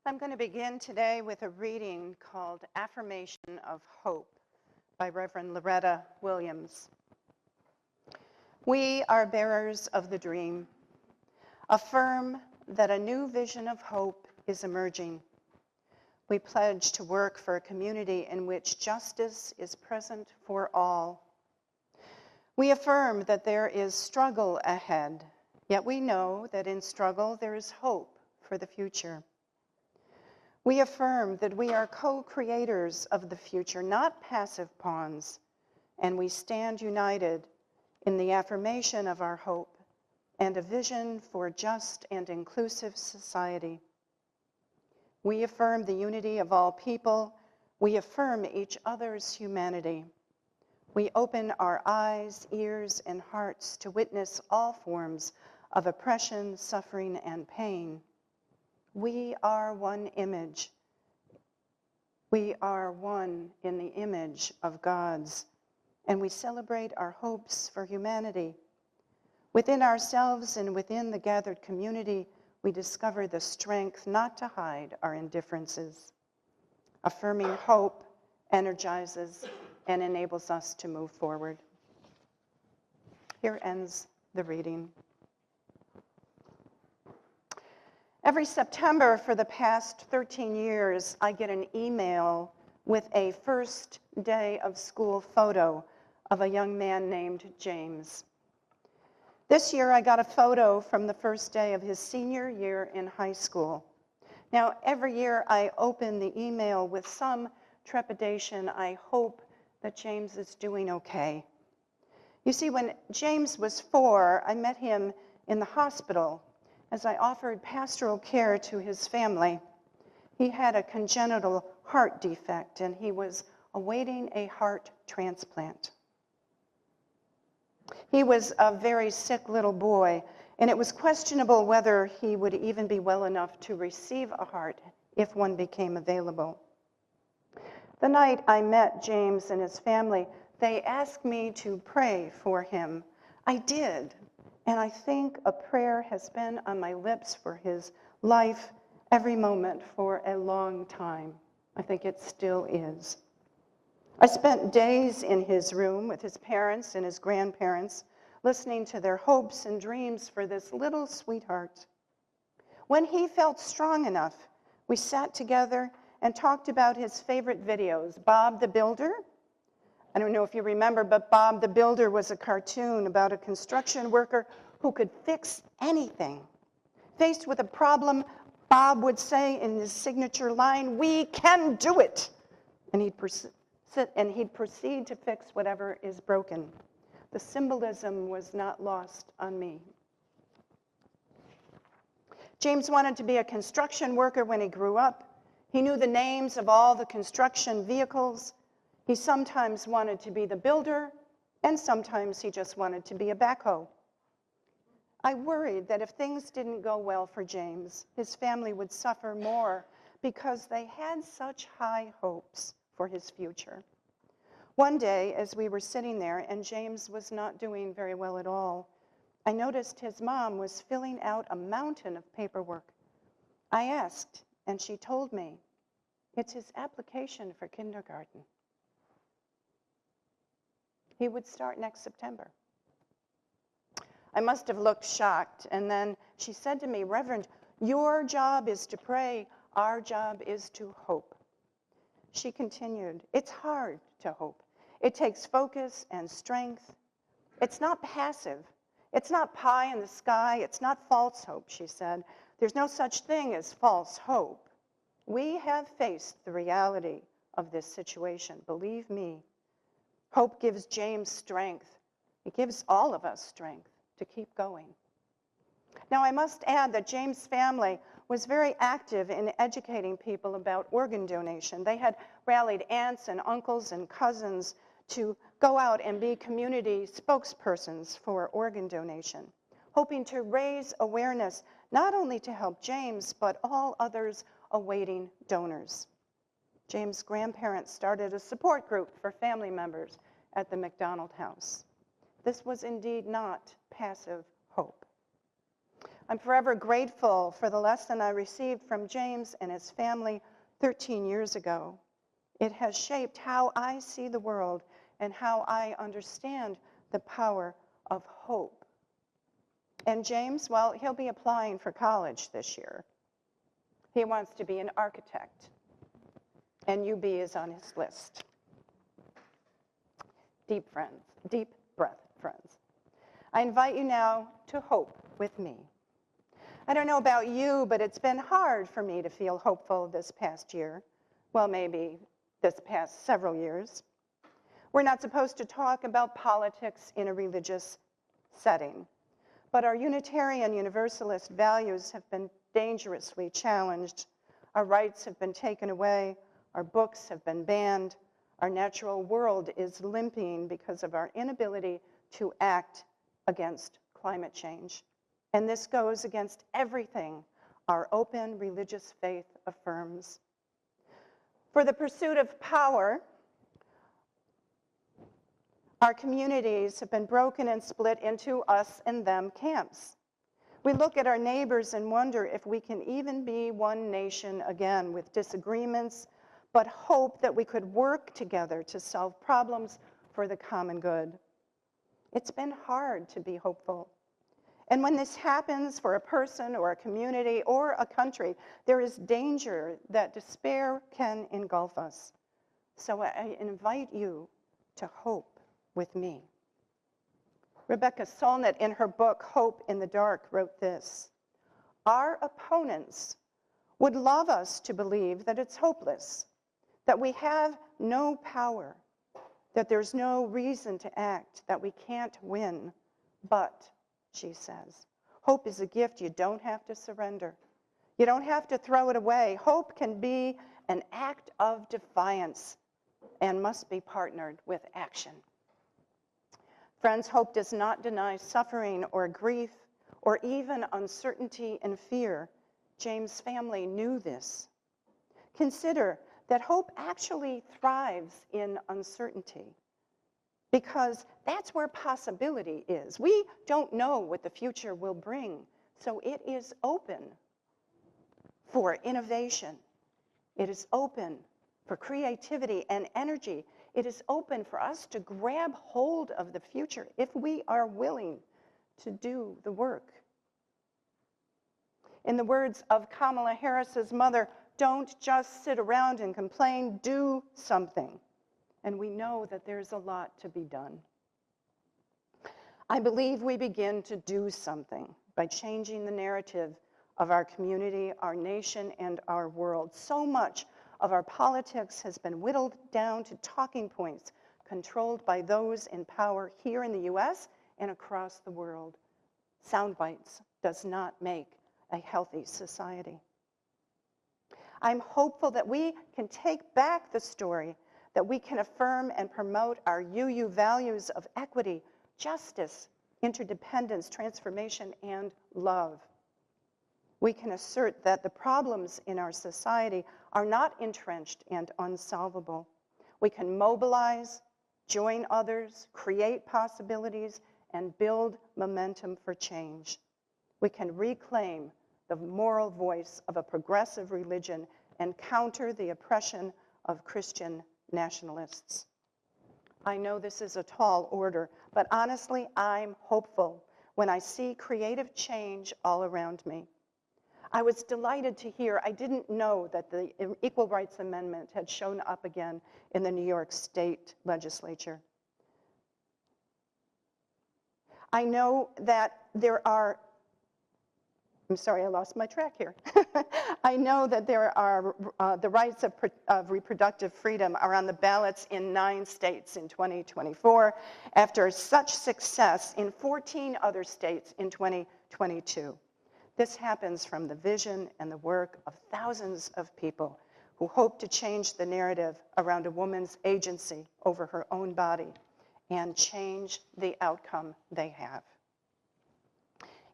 I'm going to begin today with a reading called Affirmation of Hope by Reverend Loretta Williams. We are bearers of the dream. Affirm that a new vision of hope is emerging. We pledge to work for a community in which justice is present for all. We affirm that there is struggle ahead, yet we know that in struggle there is hope for the future. We affirm that we are co-creators of the future, not passive pawns, and we stand united in the affirmation of our hope and a vision for just and inclusive society. We affirm the unity of all people. We affirm each other's humanity. We open our eyes, ears, and hearts to witness all forms of oppression, suffering, and pain. We are one image. We are one in the image of God's, and we celebrate our hopes for humanity. Within ourselves and within the gathered community, we discover the strength not to hide our indifferences. Affirming hope energizes and enables us to move forward. Here ends the reading. Every September for the past 13 years, I get an email with a first day of school photo of a young man named James. This year, I got a photo from the first day of his senior year in high school. Now, every year I open the email with some trepidation. I hope that James is doing okay. You see, when James was 4, I met him in the hospital as I offered pastoral care to his family. He had a congenital heart defect and he was awaiting a heart transplant. He was a very sick little boy, and it was questionable whether he would even be well enough to receive a heart if one became available. The night I met James and his family, they asked me to pray for him. I did. And I think a prayer has been on my lips for his life every moment for a long time. I think it still is. I spent days in his room with his parents and his grandparents, listening to their hopes and dreams for this little sweetheart. When he felt strong enough, we sat together and talked about his favorite videos. Bob the Builder. I don't know if you remember, but Bob the Builder was a cartoon about a construction worker who could fix anything. Faced with a problem, Bob would say in his signature line, "We can do it." And he'd proceed to fix whatever is broken. The symbolism was not lost on me. James wanted to be a construction worker when he grew up. He knew the names of all the construction vehicles. He sometimes wanted to be the builder, and sometimes he just wanted to be a backhoe. I worried that if things didn't go well for James, his family would suffer more because they had such high hopes for his future. One day, as we were sitting there and James was not doing very well at all, I noticed his mom was filling out a mountain of paperwork. I asked, and she told me, it's his application for kindergarten. He would start next September. I must have looked shocked, and then she said to me, "Reverend, your job is to pray, our job is to hope." She continued, "It's hard to hope. It takes focus and strength. It's not passive. It's not pie in the sky. It's not false hope," she said. "There's no such thing as false hope. We have faced the reality of this situation, believe me. Hope gives James strength. It gives all of us strength to keep going." Now, I must add that James' family was very active in educating people about organ donation. They had rallied aunts and uncles and cousins to go out and be community spokespersons for organ donation, hoping to raise awareness not only to help James, but all others awaiting donors. James' grandparents started a support group for family members at the McDonald House. This was indeed not passive hope. I'm forever grateful for the lesson I received from James and his family 13 years ago. It has shaped how I see the world and how I understand the power of hope. And James, well, he'll be applying for college this year. He wants to be an architect, and UB is on his list. Deep breath, friends. I invite you now to hope with me. I don't know about you, but it's been hard for me to feel hopeful this past year. Well, maybe this past several years. We're not supposed to talk about politics in a religious setting, but our Unitarian Universalist values have been dangerously challenged. Our rights have been taken away, our books have been banned, our natural world is limping because of our inability to act against climate change. And this goes against everything our open religious faith affirms. For the pursuit of power, our communities have been broken and split into us and them camps. We look at our neighbors and wonder if we can even be one nation again with disagreements, but hope that we could work together to solve problems for the common good. It's been hard to be hopeful. And when this happens for a person or a community or a country, there is danger that despair can engulf us. So I invite you to hope with me. Rebecca Solnit, in her book, Hope in the Dark, wrote this: "Our opponents would love us to believe that it's hopeless, that we have no power, that there's no reason to act, that we can't win. But," she says, "hope is a gift you don't have to surrender. You don't have to throw it away. Hope can be an act of defiance and must be partnered with action." Friends, hope does not deny suffering or grief or even uncertainty and fear. James' family knew this. Consider that hope actually thrives in uncertainty, because that's where possibility is. We don't know what the future will bring, so it is open for innovation. It is open for creativity and energy. It is open for us to grab hold of the future if we are willing to do the work. In the words of Kamala Harris's mother, don't just sit around and complain, do something. And we know that there's a lot to be done. I believe we begin to do something by changing the narrative of our community, our nation, and our world. So much of our politics has been whittled down to talking points controlled by those in power here in the US and across the world. Sound bites does not make a healthy society. I'm hopeful that we can take back the story, that we can affirm and promote our UU values of equity, justice, interdependence, transformation, and love. We can assert that the problems in our society are not entrenched and unsolvable. We can mobilize, join others, create possibilities, and build momentum for change. We can reclaim the moral voice of a progressive religion and counter the oppression of Christian nationalists. I know this is a tall order, but honestly, I'm hopeful when I see creative change all around me. I was delighted to hear, I didn't know that the Equal Rights Amendment had shown up again in the New York State legislature. I know that there are, I'm sorry, I lost my track here. I know that there are the rights of reproductive freedom are on the ballots in 9 states in 2024, after such success in 14 other states in 2022. This happens from the vision and the work of thousands of people who hope to change the narrative around a woman's agency over her own body and change the outcome they have.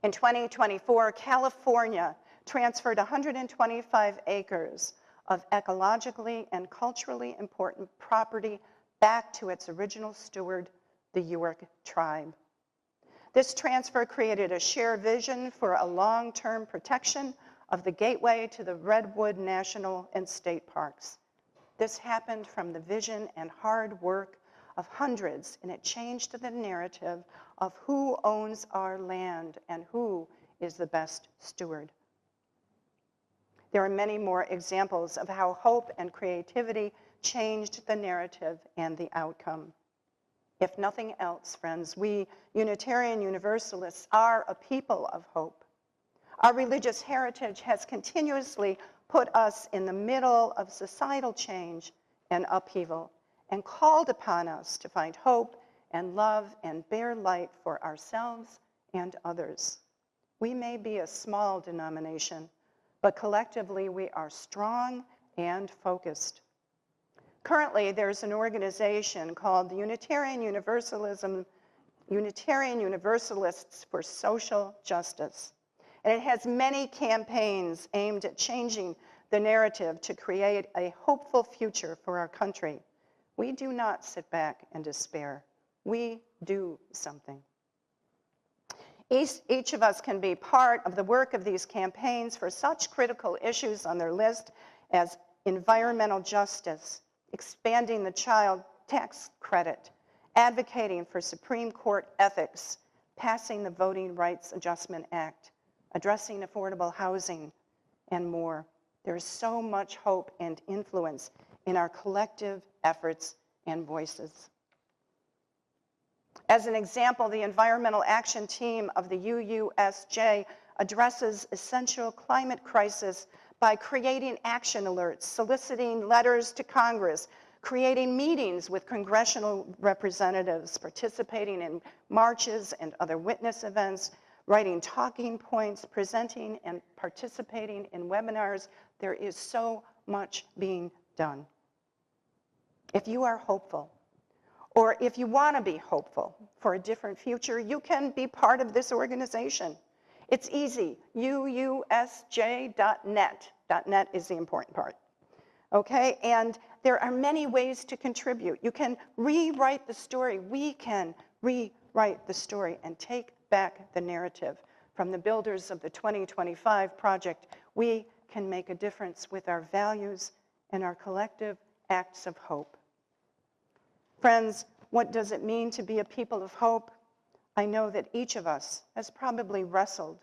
In 2024, California transferred 125 acres of ecologically and culturally important property back to its original steward, the Yurok tribe. This transfer created a shared vision for a long-term protection of the gateway to the Redwood National and State Parks. This happened from the vision and hard work of hundreds, and it changed the narrative of who owns our land and who is the best steward. There are many more examples of how hope and creativity changed the narrative and the outcome. If nothing else, friends, we Unitarian Universalists are a people of hope. Our religious heritage has continuously put us in the middle of societal change and upheaval and called upon us to find hope and love and bear light for ourselves and others. We may be a small denomination, but collectively we are strong and focused. Currently, there's an organization called the Unitarian Universalists for Social Justice. And it has many campaigns aimed at changing the narrative to create a hopeful future for our country. We do not sit back and despair. We do something. Each of us can be part of the work of these campaigns for such critical issues on their list as environmental justice, expanding the child tax credit, advocating for Supreme Court ethics, passing the Voting Rights Adjustment Act, addressing affordable housing, and more. There is so much hope and influence in our collective efforts and voices. As an example, the Environmental Action Team of the UUSJ addresses essential climate crisis by creating action alerts, soliciting letters to Congress, creating meetings with congressional representatives, participating in marches and other witness events, writing talking points, presenting and participating in webinars. There is so much being done. If you are hopeful, or if you want to be hopeful for a different future, you can be part of this organization. It's easy, uusj.net. .net is the important part, okay? And there are many ways to contribute. You can rewrite the story. We can rewrite the story and take back the narrative. From the builders of the 2025 project, we can make a difference with our values and our collective acts of hope. Friends, what does it mean to be a people of hope? I know that each of us has probably wrestled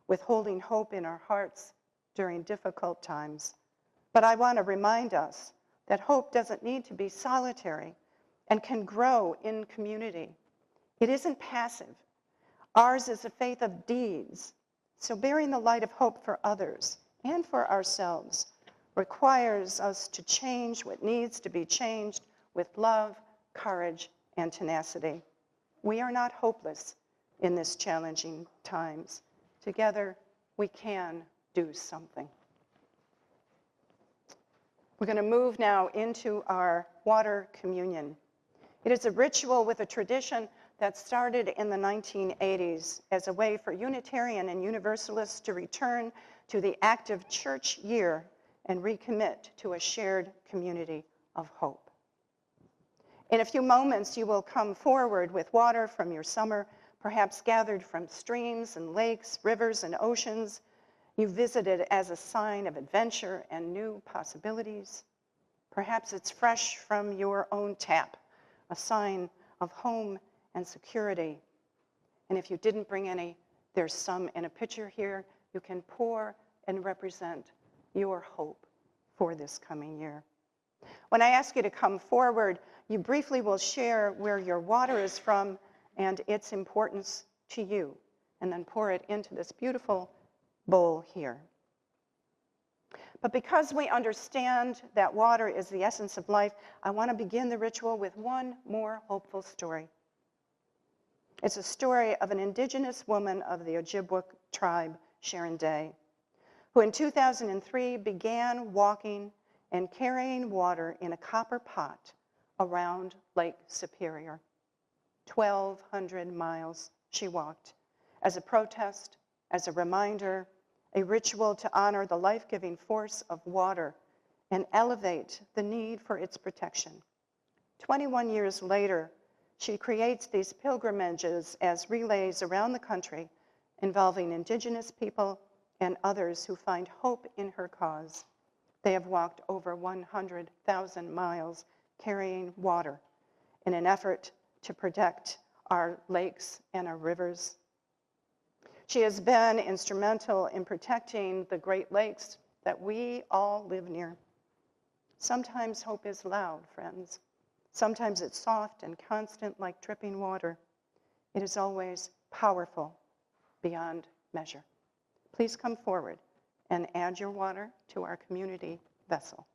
with holding hope in our hearts during difficult times. But I want to remind us that hope doesn't need to be solitary and can grow in community. It isn't passive. Ours is a faith of deeds. So bearing the light of hope for others and for ourselves requires us to change what needs to be changed with love, courage, and tenacity. We are not hopeless in this challenging times. Together, we can do something. We're going to move now into our water communion. It is a ritual with a tradition that started in the 1980s as a way for Unitarian and Universalists to return to the active church year and recommit to a shared community of hope. In a few moments, you will come forward with water from your summer, perhaps gathered from streams and lakes, rivers and oceans you visited as a sign of adventure and new possibilities. Perhaps it's fresh from your own tap, a sign of home and security. And if you didn't bring any, there's some in a pitcher here. You can pour and represent your hope for this coming year. When I ask you to come forward, you briefly will share where your water is from and its importance to you, and then pour it into this beautiful bowl here. But because we understand that water is the essence of life, I want to begin the ritual with one more hopeful story. It's a story of an indigenous woman of the Ojibwe tribe, Sharon Day, who in 2003 began walking and carrying water in a copper pot around Lake Superior. 1,200 miles she walked as a protest, as a reminder, a ritual to honor the life-giving force of water and elevate the need for its protection. 21 years later, She creates these pilgrimages as relays around the country involving Indigenous people and others who find hope in her cause. They have walked over 100,000 miles carrying water in an effort to protect our lakes and our rivers. She has been instrumental in protecting the Great Lakes that we all live near. Sometimes hope is loud, friends. Sometimes it's soft and constant like dripping water. It is always powerful beyond measure. Please come forward and add your water to our community vessel.